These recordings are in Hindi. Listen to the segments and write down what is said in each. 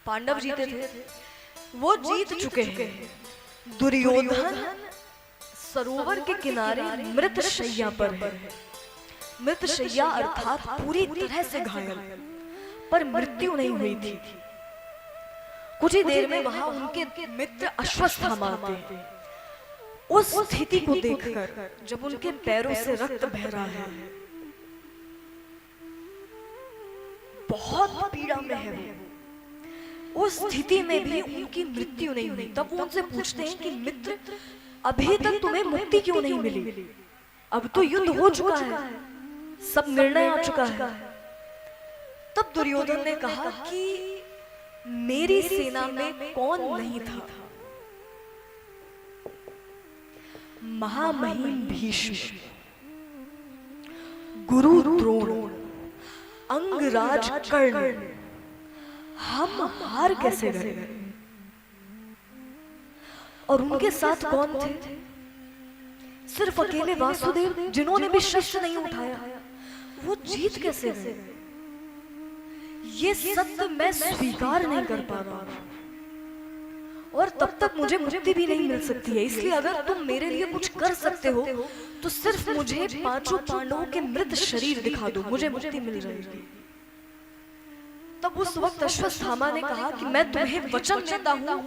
पांडव जीते थे, वो जीत चुके हैं। दुर्योधन सरोवर के किनारे मृत शैया पर है। मृत शैया अर्थात पूरी तरह से घायल, पर मृत्यु नहीं हुई थी। कुछ ही देर में वहां उनके मित्र अश्वत्थामा आते। उस स्थिति को देखकर जब उनके पैरों से रक्त बह रहा है, बहुत पीड़ा में है वो, उस स्थिति में भी उनकी मृत्यु नहीं हुई। तब वो उनसे पूछते हैं कि मित्र, अभी तक तुम्हें मुक्ति क्यों नहीं मिली? अब तो युद्ध हो चुका है, सब निर्णय आ चुका है। तब दुर्योधन ने कहा कि मेरी सेना में कौन नहीं था? महामहिम भीष्म, गुरु द्रोण, अंगराज कर्ण, हम हार कैसे गए? और उनके साथ कौन थे? सिर्फ अकेले वासुदेव, जिन्होंने भी शस्त्र नहीं उठाया। वो जीत कैसे गए? ये सत्य मैं स्वीकार नहीं कर पा रहा हूं, और तब तक मुझे मुक्ति भी नहीं मिल सकती है। इसलिए अगर तुम मेरे लिए कुछ कर सकते हो तो सिर्फ मुझे पांचों पांडवों के मृत शरीर दिखा दो, मुझे मुक्ति मिल जाएगी। तब उस वक्त अश्वत्थामा ने कहा कि मैं तुम्हें वचन देता हूं,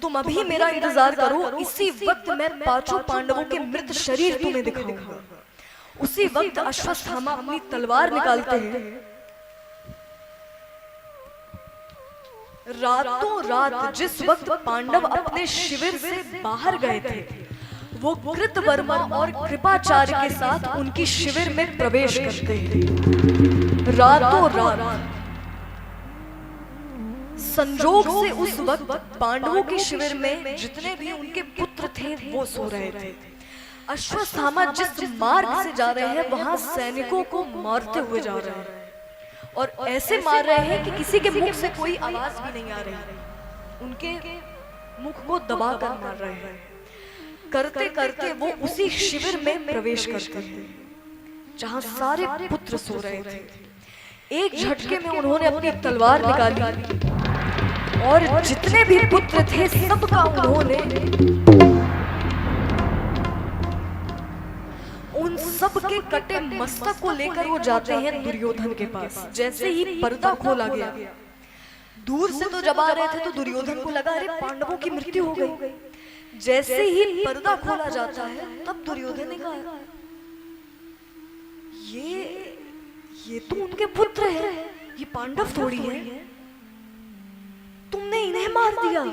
तुम अभी मेरा इंतजार करो, इसी वक्त मैं पांचों पांडवों के मृत शरीर तुम्हें दिखाऊंगा। उसी वक्त अश्वत्थामा अपनी तलवार निकालते हैं। रातों रात जिस वक्त पांडव अपने शिविर से बाहर गए थे, वो कृतवर्मा और कृपाचार्य के साथ उनकी शिविर में प्रवेश करते हैं। रातों रात संजोग से उस वक्त पांडवों की शिविर में जितने भी उनके पुत्र थे वो सो रहे थे। अश्वत्थामा जिस मार्ग से जा रहे हैं वहां सैनिकों को मारते हुए जा रहे हैं, और ऐसे मार रहे हैं कि किसी के मुख से कोई आवाज भी नहीं आ रही। उनके मुख को दबा कर मार रहे हैं। करते करते वो उसी शिविर में प्रवेश करते हैं जहां सारे पुत्र सो रहे थे। एक झटके में उन्होंने अपनी तलवार निकाली और जितने भी पुत्र थे सबका उन्होंने उन सब के कटे मस्तक को लेकर वो जाते हैं दुर्योधन के पास। जैसे ही पर्दा खोला गया, दूर से तो जब आ रहे थे तो दुर्योधन को लगा अरे पांडवों की मृत्यु हो गई। जैसे ही पर्दा खोला जाता है तब दुर्योधन ने कहा ये तो उनके पुत्र हैं, ये पांडव थोड़ी है, तुमने इन्हें मार दिया।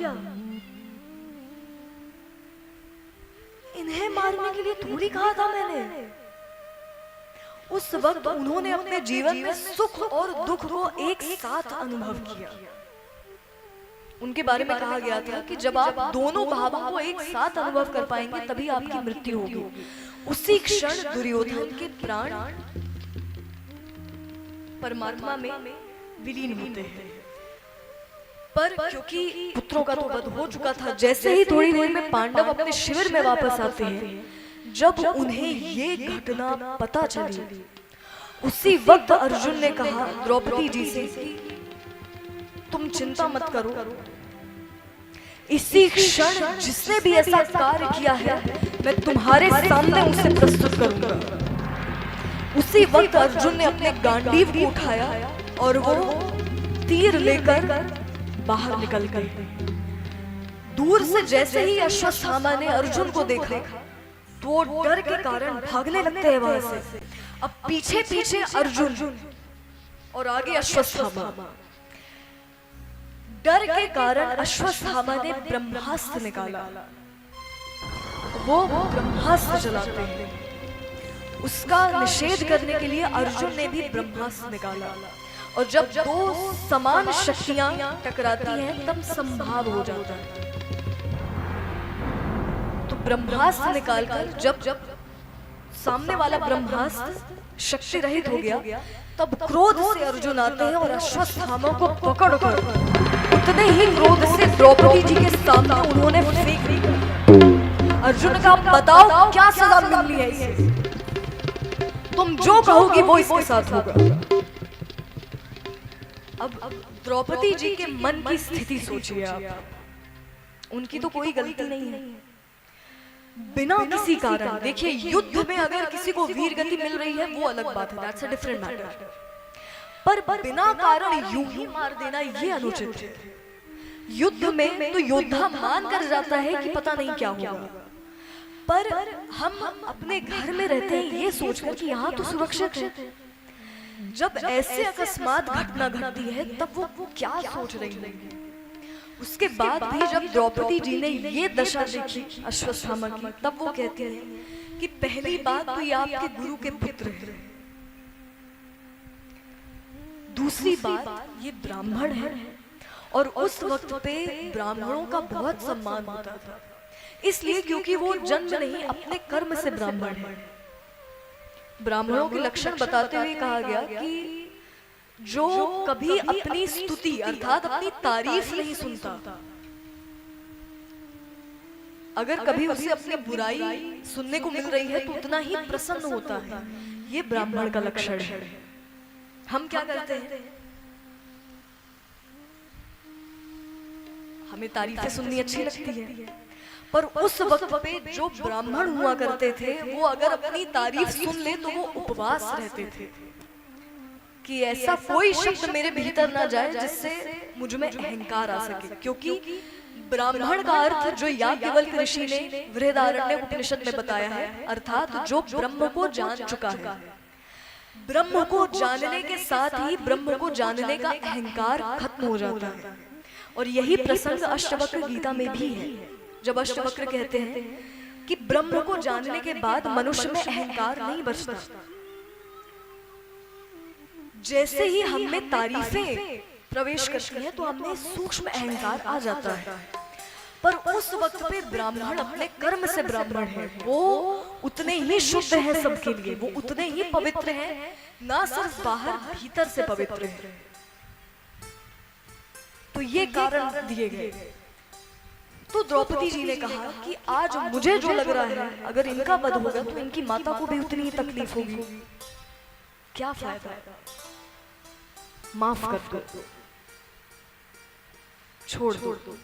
इन्हें मारने के लिए थोड़ी कहा था मैंने। उस वक्त उन्होंने अपने जीवन में सुख और दुख को एक साथ अनुभव किया। उनके बारे में कहा गया था कि जब आप दोनों भावों को एक साथ अनुभव कर पाएंगे तभी आपकी मृत्यु होगी। उसी क्षण दुर्योधन के प्राण परमात्मा में विलीन होते हैं। पर क्योंकि पुत्रों का तो वध हो चुका था, जैसे ही थोड़ी देर में पांडव अपने शिविर में वापस आते हैं, जब उन्हें ये घटना पता चली, उसी वक्त अर्जुन ने कहा द्रौपदी जी से तुम चिंता मत करो, इसी क्षण जिसने भी ऐसा कार्य किया है मैं तुम्हारे सामने उसे प्रस्तुत करूंगा। उसी वक्त अर्जुन ने अपने गांडीव को उठाया और वो तीर लेकर बाहर निकल गए। दूर से जैसे ही अश्वत्थामा ने अर्जुन को देखा तो वो डर के कारण भागने लगते हैं वहां से। अब पीछे पीछे अर्जुन और आगे अश्वत्थामा। डर के कारण अश्वत्थामा ने ब्रह्मास्त्र निकाला। वो ब्रह्मास्त्र चलाते हैं, उसका निषेध करने के लिए अर्जुन ने भी ब्रह्मास्त्र निकाला। और जब दो समान शक्तियां टकराती हैं तब संभाव हो जाता है। तो ब्रह्मास्त्र निकालकर जब सामने वाला ब्रह्मास्त्र शक्ति रहित हो गया, तब क्रोध से अर्जुन आते हैं और अश्वत्थामा को पकड़कर उतने ही क्रोध से द्रौपदी जी के सामने उन्होंने फेंक दिया। अर्जुन का बताओ क्या सजा मिलनी है इसे? तुम जो कहोगी वो इसके साथ होगा। अब द्रौपदी जी के मन की स्थिति सोचिए आप। उनकी तो कोई गलती नहीं है, बिना किसी कारण। देखिए, युद्ध में अगर किसी को वीर गति मिल रही है वो अलग बात है, दैट्स अ डिफरेंट मैटर, पर बिना कारण यूं ही मार देना ये अनुचित है। युद्ध में तो योद्धा मान कर जाता है कि पता नहीं क्या होगा, पर हम अपने घर में रहते हैं ये सोचकर कि यहाँ तो सुरक्षित है। जब ऐसे अकस्मात घटना घटती है तब वो क्या सोच रही है। उसके बाद भी जब द्रौपदी जी ने ये दशा देखी अश्वत्थामा की, तब वो कहती है कि पहली बात तो ये आपके गुरु के पुत्र हैं, दूसरी बात ये ब्राह्मण है, और उस वक्त पे ब्राह्मणों का बहुत सम्मान होता था, इसलिए क्योंकि वो जन्म नहीं अपने कर्म से ब्राह्मण है। ब्राह्मणों के लक्षण बताते हुए कहा गया कि जो कभी अपनी स्तुति अर्थात अपनी तारीफ नहीं सुनता, अगर कभी उसे अपनी बुराई सुनने को मिल रही है तो उतना ही प्रसन्न होता है, ये ब्राह्मण का लक्षण है। हम क्या करते हैं, हमें तारीफें सुननी अच्छी लगती है, पर उस वक्त पे जो ब्राह्मण हुआ करते थे वो अगर अपनी तारीफ सुन ले तो वो उपवास रहते थे कि ऐसा कोई शब्द मेरे भीतर ना जाए जिससे मुझ में अहंकार आ सके। क्योंकि ब्राह्मण का अर्थ जो याज्ञवल्क्य ऋषि ने बृहदारण्यक उपनिषद में बताया है, अर्थात जो ब्रह्म को जान चुका है। ब्रह्म को जानने के साथ ही ब्रह्म को जानने का अहंकार खत्म हो जाता है, और यही प्रसंग अष्टवक्र गीता में भी है, जब अष्टवक्र कहते हैं कि ब्रह्म को जानने के बाद मनुष्य में अहंकार नहीं बचता। जैसे ही हम में तारीफें प्रवेश करती हैं तो हमें सूक्ष्म अहंकार आ जाता है, पर उस वक्त पे ब्राह्मण अपने कर्म से ब्राह्मण है, वो उतने ही शुद्ध हैं सबके लिए, वो उतने ही पवित्र हैं, ना सिर्फ बाहर भीतर से पवित्र हैं। तो ये कारण दिए गए। तो द्रौपदी जी ने कहा कि आज मुझे जो लग रहा है अगर इनका वध होगा तो इनकी माता को भी उतनी ही तकलीफ होगी, क्या फायदा, माफ कर दो, छोड़ दो।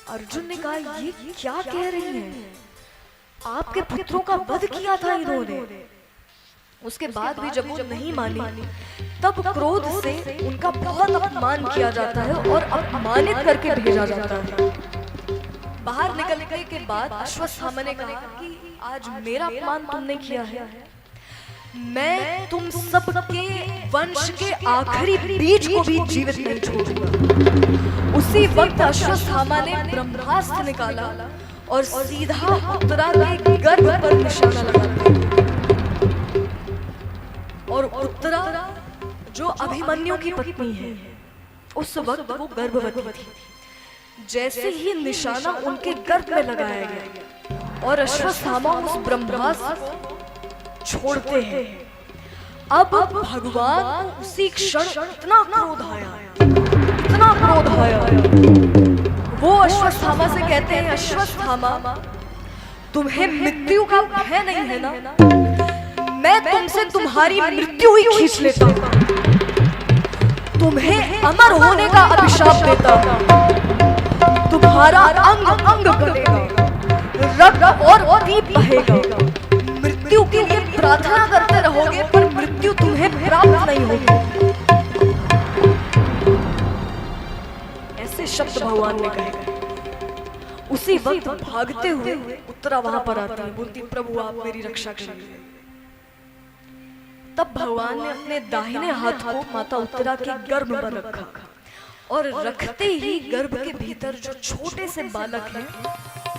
अर्जुन ने कहा ये क्या कह रही हैं, आपके पुत्रों का वध किया था इन्होंने। उसके बाद भी जब वो नहीं मानी तब क्रोध से उनका बहुत अपमान किया जाता है और अपमानित करके भेजा जाता है। बाहर निकलने के बाद अश्वत्थामा ने कहा कि आज मेरा अपमान तुमने किया है, मैं तुम सबके वंश के आखिरी बीज को भी जीवित नहीं छोड़ूंगा। उसी वक्त अश्वत्थामा ने ब्रह्मास्त्र निकाला और सीधा उत्तरा के गर्भ पर निशाना लगा दिया, और उत्तरा जो अभिमन्यु की पत्नी है उस वक्त वो गर्भवती थी। जैसे ही निशाना उनके गर्भ में लगाया गया और अश्वत्थामा उस ब्रह्मास्त्र को छोड़ते हैं, अब भगवान को उसी क्षण इतना क्रोध आया, इतना क्रोध आया, वो अश्वत्थामा से कहते हैं, अश्वत्थामा तुम्हें मृत्यु का भय नहीं है ना, मैं तुमसे तुम्हारी मृत्यु ही खींच लेता हूं, तुम्हें अमर होने का अभिशाप देता हूं, तुम्हारा अंग अंग गलेगा, रक्त और दीप बहेगा, मृत्यु के लिए प्रार्थना करते रहोगे पर मृत्यु तुम्हें प्राप्त नहीं होगी। ऐसे शब्द भगवान ने कहे। उसी वक्त भागते हुए उत्तरा वहां पर आती है, बोलती प्रभु आप मेरी रक्षा करिए। तब भगवान ने अपने दाहिने हाथ को माता उत्तरा के गर्भ पर रखा और रखते ही गर्भ के भीतर जो छोटे से बालक हैं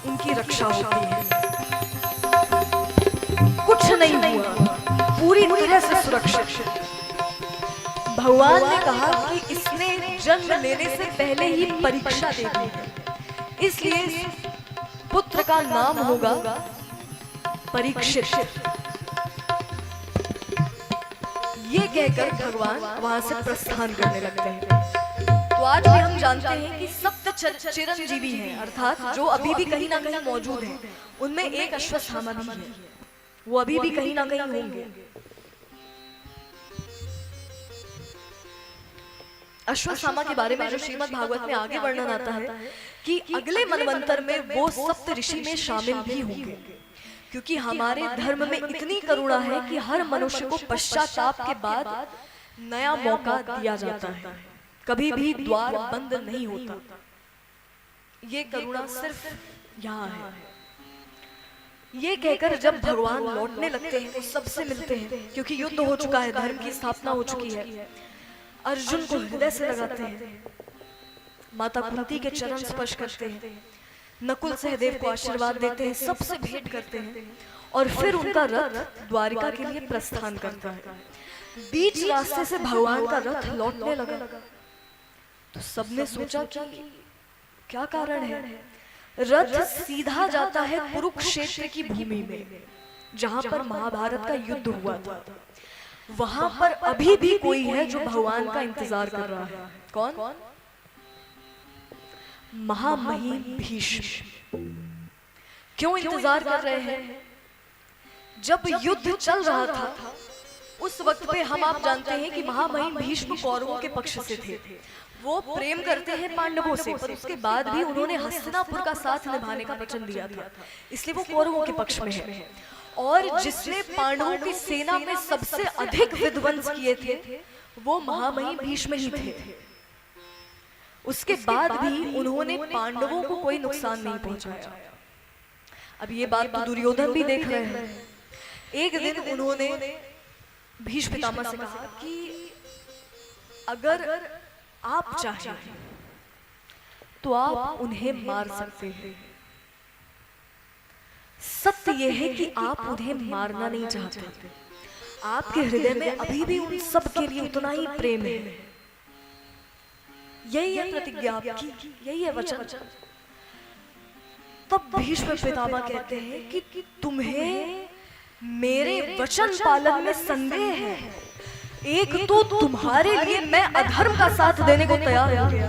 उनकी रक्षा होती है। कुछ नहीं हुआ, पूरी तरह से सुरक्षित। भगवान ने कहा कि इसने जन्म लेने से पहले ही परीक्षा दे दी है, इसलिए पुत्र का नाम होगा परीक्षित। ये कहकर भगवान वहां से प्रस्थान करने लगते हैं। तो आज भी हम जानते हैं कि सप्त चिरंजीवी हैं, अर्थात जो अभी भी कहीं ना कहीं मौजूद हैं, उनमें एक अश्वत्थामा भी है, वो अभी भी कहीं ना कहीं होंगे। अश्वत्थामा के बारे में जो श्रीमद् भागवत में आगे वर्णन आता है कि अगले मनवंतर में वो सप्त ऋषि में शामिल भी होंगे, क्योंकि हमारे धर्म में इतनी करुणा है कि हर मनुष्य को पश्चाताप के बाद नया मौका दिया जाता है, कभी भी द्वार बंद नहीं होता। ये करुणा सिर्फ यहाँ है। ये कहकर जब भगवान लौटने लगते हैं तो सबसे मिलते हैं, क्योंकि युद्ध हो चुका है, धर्म की स्थापना हो चुकी है। अर्जुन को हृदय से लगाते हैं, माता कुंती के चरण स्पर्श करते हैं, नकुल सहदेव को आशीर्वाद देते हैं, सबसे भेंट करते हैं और फिर उनका रथ द्वारिका के लिए प्रस्थान करता है। बीच रास्ते से भगवान का रथ लौटने लगा तो सबने सोचा कि क्या कारण है। रथ सीधा जाता है कुरुक्षेत्र की भूमि में, जहां पर महाभारत का युद्ध हुआ था। वहां पर अभी भी कोई है जो भगवान का इंतजार कर रहा है। कौन? महामहिम भीष्म। क्यों इंतजार कर रहे हैं? जब युद्ध चल रहा था उस वक्त पे आप जानते हैं कि महामहिम भीष्म कौरवों के पक्ष से थे। वो प्रेम करते हैं पांडवों से, पर उसके बाद भी उन्होंने हस्तिनापुर का साथ निभाने का वचन दिया था, इसलिए वो कौरवों के पक्ष में है। और जिसने पांडवों की सेना में सबसे अधिक विध्वंस किए थे वो महामहिम भीष्म ही थे। उसके बाद भी उन्होंने पांडवों को कोई नुकसान नहीं पहुंचाया। अब ये बात तो दुर्योधन भी देख रहे हैं। एक दिन उन्होंने भीष्म पितामह से कहा कि अगर आप चाहें तो आप उन्हें मार सकते हैं। सत्य यह है कि आप उन्हें मारना नहीं चाहते, आपके हृदय में अभी भी उन सब के लिए उतना ही प्रेम है। यही है प्रतिज्ञा आपकी, यही है वचन। तब भीष्म पितामह कहते हैं कि तुम्हें मेरे वचन पालन में संदेह है। एक तो तुम्हारे लिए मैं अधर्म का साथ देने को तैयार हो गया,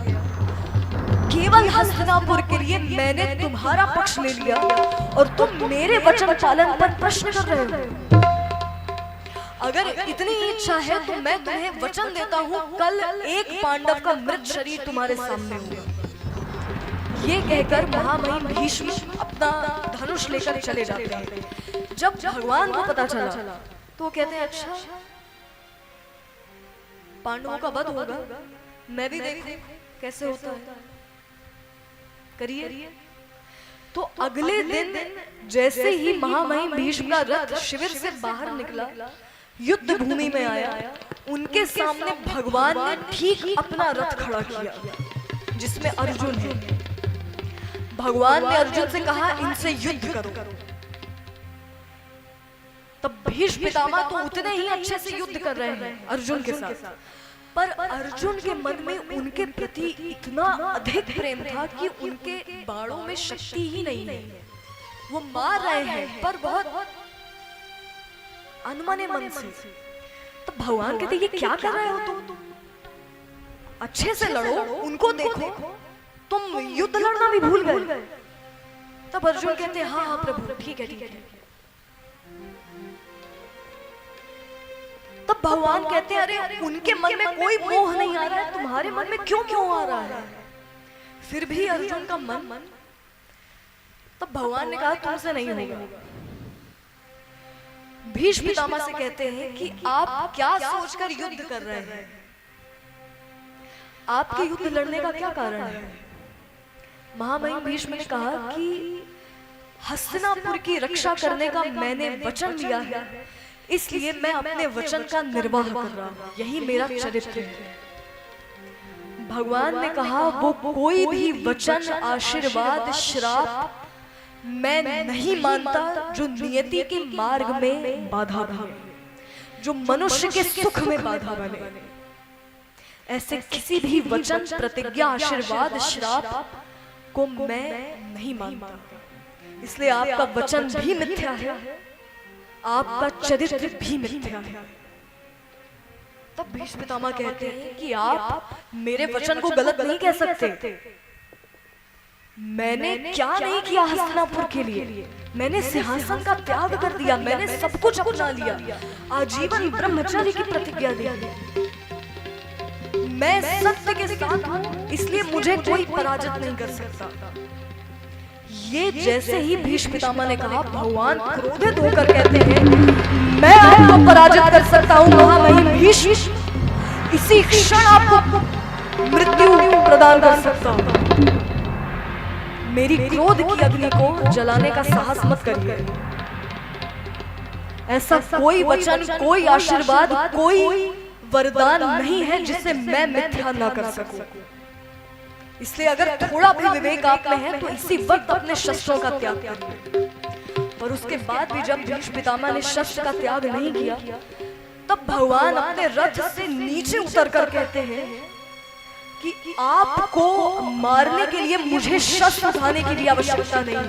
केवल हस्तिनापुर के लिए मैंने तुम्हारा पक्ष ले लिया और तुम मेरे वचन पालन पर प्रश्न कर रहे हो। अगर इतनी इच्छा है तो मैं तुम्हें वचन देता हूं, कल एक पांडव का मृत शरीर तुम्हारे सामने होगा। ये कहकर महामहिम भीष्म अपना धनुष लेकर चले जाते हैं। जब भगवान को पता चला तो कहते हैं अच्छा पांडवों का वध होगा, मैं भी देखूं कैसे होता है, करिए। तो अगले दिन जैसे ही महामहिम भीष्म का रथ शिविर से बाहर निकला, युद्ध भूमि में आया, उनके सामने भगवान ने ठीक अपना रथ खड़ा किया जिसमें अर्जुन है। भगवान ने अर्जुन से कहा इनसे युद्ध करो। तब भीष्म पितामह तो उतने ही अच्छे से युद्ध कर रहे हैं अर्जुन के साथ, पर अर्जुन के मन में उनके प्रति इतना अधिक प्रेम था कि उनके बाणों में शक्ति ही नहीं है। वो मार रहे हैं पर बहुत अनमने मन से। तो भगवान कहते ये क्या कर रहे हो तुम? अच्छे से लड़ो, उनको देखो, तुम युद्ध लड़ना भी भूल गए। तब अर्जुन कहते हैं हाँ हाँ प्रभु, ठीक है ठीक है। तब भगवान कहते हैं अरे उनके मन में कोई मोह नहीं आ रहा है, तुम्हारे मन में क्यों आ रहा है? फिर भी अर्जुन का मन। तब भगवान ने कहा तुमसे नहीं होगा। भीष्म पितामह से कहते हैं कि आप क्या सोचकर युद्ध कर रहे हैं? आपके युद्ध लड़ने का क्या कारण है? महामहिम भीष्म ने कहा कि हस्तिनापुर की रक्षा करने का मैंने वचन लिया है, इसलिए मैं अपने वचन का निर्वाह कर रहा हूं, यही मेरा चरित्र है। भगवान ने कहा वो कोई भी वचन, आशीर्वाद, श्राप मैं नहीं मानता जो नियति के मार्ग में बाधा बने, जो मनुष्य के सुख में बाधा बने। ऐसे किसी भी वचन, प्रतिज्ञा, आशीर्वाद, श्राप को मैं नहीं मानता। इसलिए आपका वचन भी मिथ्या है, आपका चरित्र भी मिथ्या है। तब भीष्म पितामह कहते हैं कि आप मेरे वचन को गलत नहीं कह सकते। मैंने क्या नहीं किया हस्तिनापुर के लिए? मैंने सिंहासन का त्याग कर दिया, मैंने सब कुछ अपना लिया, आजीवन ब्रह्मचर्य की प्रतिज्ञा दी। मैं सत्य के साथ हूं, इसलिए मुझे कोई पराजित नहीं कर सकता। ये जैसे ही भीष्म पितामह ने कहा, भगवान क्रोधित होकर कहते हैं, मैं आपको पराजित कर सकता हूं महामहिम भीष्म, इसी क्षण आपको मृत्यु प्रदान कर सकता हूं। मेरी क्रोध की अग्नि को जलाने का साहस मत करिए। ऐसा कोई वचन, कोई आशीर्वाद, कोई वरदान नहीं है जिसे मैं मिथ्या ना कर सकूं। इसलिए अगर थोड़ा भी विवेक आप में है तो इसी वक्त अपने शस्त्रों का त्याग करिए। पर उसके बाद भी जब भीष्म पितामह ने शस्त्र का त्याग नहीं किया, तब भगवान अपने रथ से नीचे उतर कर कहते हैं कि आपको मारने के लिए मुझे शस्त्र उठाने की भी आवश्यकता नहीं है,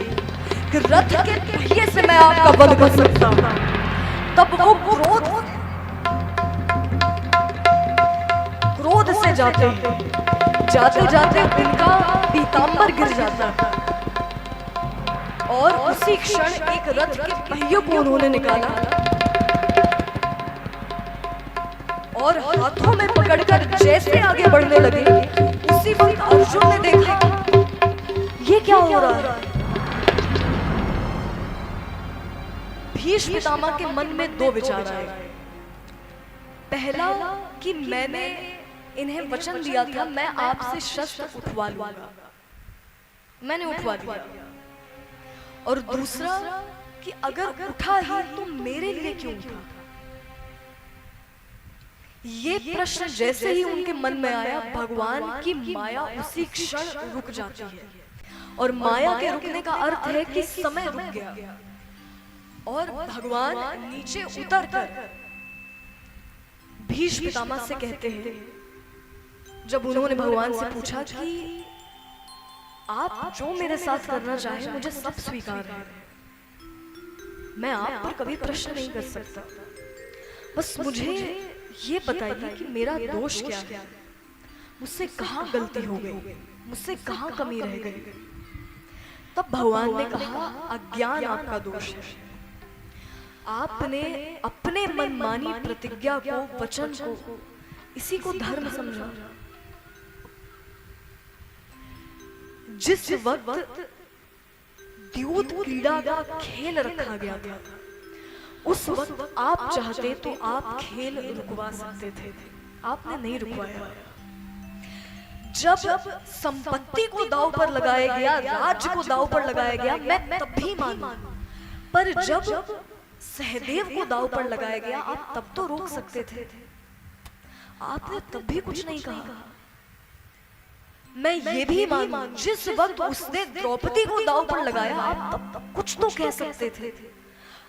कि रथ के पहिए से मैं आपका वध कर सकता हूं। तब वो क्रोध से जाते हैं, जाते जाते उनका पीतांबर गिर जाता है और उसी क्षण एक रथ के पहियों को उन्होंने निकाला और हाथों में पकड़कर जैसे आगे बढ़ने लगे, उसी वक्त अर्जुन ने देखा ये क्या हो रहा है। भीष्म पितामह के मन में दो विचार आए। पहला कि मैंने इन्हें वचन दिया था मैं आपसे शस्त्र उठवा लूंगा, मैंने उठवा दिया। और दूसरा कि अगर उठा ही तो मेरे लिए क्यों उठा। ये प्रश्न जैसे ही उनके मन में आया, भगवान की माया उसी क्षण रुक जाती है। और माया के रुकने का अर्थ है कि समय रुक गया और भगवान नीचे उतरकर भीष्म पितामह से कहते हैं, जब उन्होंने भगवान से पूछा कि आप जो मेरे साथ करना चाहे मुझे सब स्वीकार है, मैं आप पर कभी प्रश्न नहीं कर सकता, बस मुझे ये बताइए कि मेरा दोष क्या है, मुझसे कहाँ गलती हो गई, मुझसे कहाँ कमी रह गई। तब भगवान ने कहा, अज्ञान आपका दोष है। आपने अपने मनमानी प्रतिज्ञा को, वचन को, इसी को धर्म समझा। जिस वक्त द्यूत क्रीड़ा का खेल रखा गया था, उस वक्त आप चाहते तो आप खेल रुकवा सकते थे, आपने नहीं रुकवाया। जब संपत्ति को दांव पर लगाया गया, राज्य को दांव पर लगाया गया, मैं तब भी मानू, पर जब सहदेव को दांव पर लगाया गया, आप तब तो रोक सकते थे, आपने तब भी कुछ नहीं कहा। मैं ये भी मानू, जिस वक्त उसने द्रौपदी को दांव पर लगाया, आप तब कुछ तो कह सकते थे,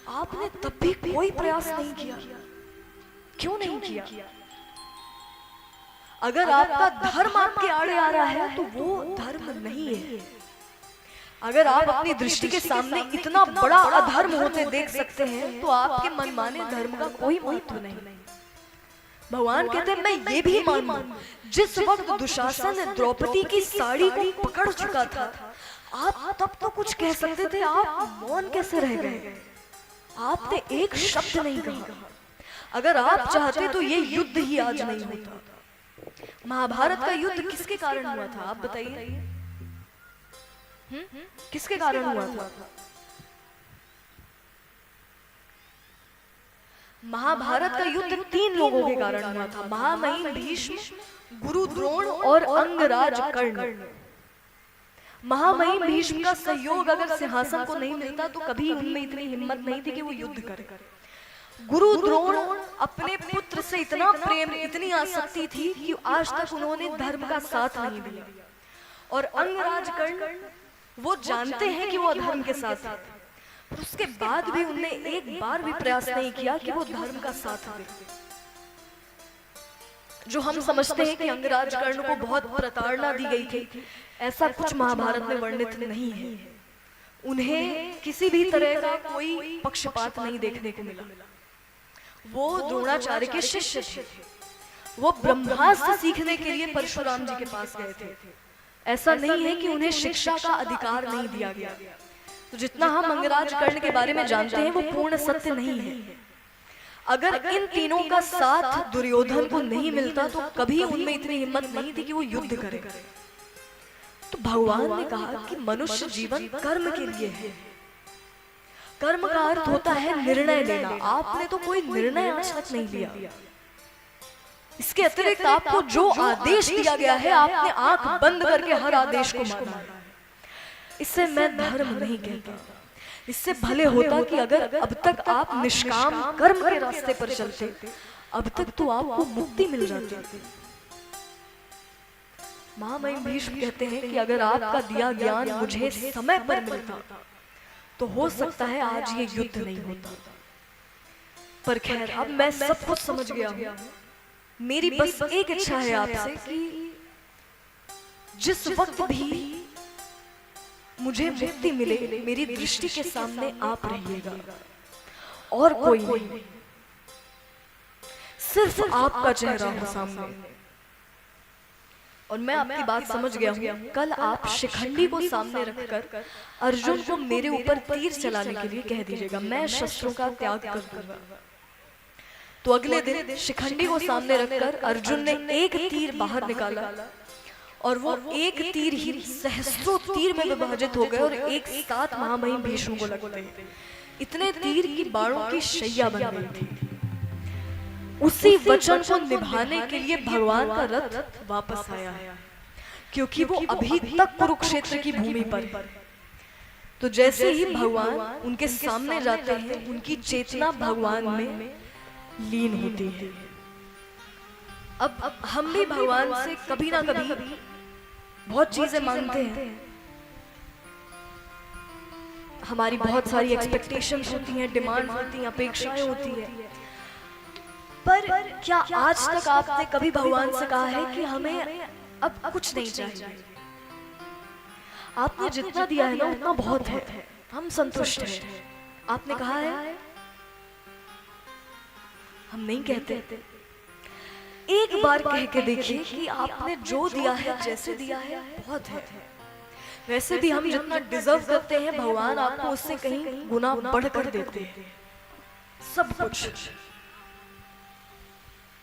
आपने तब भी कोई प्रयास नहीं किया। क्यों नहीं किया? अगर आपका धर्म आपके आड़े आ रहा है तो वो धर्म नहीं है। अगर आप अपनी दृष्टि के सामने इतना बड़ा अधर्म होते देख सकते हैं तो आपके मनमाने धर्म का कोई महत्व नहीं। भगवान कहते हैं, मैं ये भी मानू, जिस वक्त दुशासन द्रौपदी की साड़ी को पकड़ चुका था, आप तब तो कुछ कह सकते थे, आप मौन कैसे रह गए? आपने एक शब्द नहीं कहा। अगर आप चाहते तो ये युद्ध ही आज नहीं होता। महाभारत का युद्ध किसके कारण हुआ था, आप बताइए? किसके कारण हुआ था? महाभारत का युद्ध 3 लोगों के कारण हुआ था, महामहिम भीष्म, गुरु द्रोण और अंगराज कर्ण। महामहिम भीष्म का सहयोग अगर सिंहासन को नहीं मिलता तो कभी उनमें इतनी हिम्मत नहीं थी कि वो युद्ध करें। गुरु द्रोण अपने पुत्र से इतना प्रेम, इतनी आसक्ति थी कि आज तक उन्होंने धर्म का साथ नहीं दिया। और अंगराज कर्ण, वो जानते हैं कि वो अधर्म के साथ है, पर उसके बाद भी उनने एक बार भी प्रयास नहीं किया कि वो धर्म का साथ दे। जो हम समझते हैं कि अंगराज कर्ण को बहुत प्रताड़ना दी गई थी, ऐसा कुछ महाभारत में वर्णित नहीं है। उन्हें किसी भी तरह का कोई पक्षपात नहीं देखने को मिला। वो द्रोणाचार्य के शिष्य थे, वो ब्रह्मास्त्र सीखने के लिए परशुराम जी के पास गए थे। ऐसा नहीं है कि उन्हें शिक्षा का अधिकार नहीं दिया गया। तो जितना हम अंगराज कर्ण के बारे में जानते हैं वो पूर्ण सत्य नहीं है। अगर इन तीनों का साथ दुर्योधन को नहीं मिलता तो कभी उनमें इतनी हिम्मत नहीं थी कि वो युद्ध करे। तो भगवान ने कहा कि मनुष्य जीवन कर्म के लिए है। कर्म का अर्थ होता है निर्णय लेना। आपने तो कोई निर्णय आज तक नहीं लिया। इसके अतिरिक्त आपको जो आदेश दिया गया है, आपने आंख बंद करके हर आदेश को माना है। इससे मैं धर्म नहीं कहता। इससे भले होता कि अगर अब तक आप निष्काम कर्म के रास्ते पर चलते, अब तक तो आपको मुक्ति मिल जाती। महामहिम भीष्म कहते हैं कि अगर आपका दिया ज्ञान मुझे समय पर मिलता तो हो सकता है आज ये युद्ध नहीं होता। पर खैर, अब मैं सब कुछ समझ गया हूं। मेरी बस एक इच्छा है आपसे कि जिस वक्त भी मुझे मुक्ति मिले, मेरी दृष्टि के सामने आप रहिएगा और कोई नहीं, सिर्फ आपका चेहरा हो सामने। और मैं आपकी बात समझ गया हूँ। कल आप शिखंडी को सामने रखकर अर्जुन को मेरे ऊपर तीर चलाने के लिए कह दीजिएगा, मैं शस्त्रों का त्याग कर दूंगा। तो अगले दिन शिखंडी को सामने रखकर अर्जुन ने एक तीर बाहर निकाला और वो एक तीर ही सहस्त्रों तीर में विभाजित हो गए और एक साथ महामहिम भीष्म को लग गए। इतने तीर की बाणों की शैया बन गई थी। उसी वचन को निभाने के लिए भगवान का रथ वापस आया है, क्योंकि वो अभी तक कुरुक्षेत्र की भूमि पर है। तो जैसे ही भगवान उनके सामने जाते हैं, उनकी चेतना भगवान में लीन होती है। अब हम भी भगवान से कभी ना कभी बहुत चीजें मांगते हैं। हमारी बहुत सारी एक्सपेक्टेशंस होती हैं, डिमांड होती हैं, अपेक्षाएं होती है। पर क्या आज तक आपने कभी भगवान से कहा है कि हमें अब कुछ नहीं चाहिए? आपने जितना दिया है ना उतना बहुत है, हम संतुष्ट हैं। आपने कहा है? हम नहीं कहते। एक बार कह के देखिए कि आपने जो दिया है, जैसे दिया है, बहुत है। वैसे भी हम जितना डिजर्व करते हैं, भगवान आपको उससे कहीं गुना बढ़कर देते हैं सब कुछ।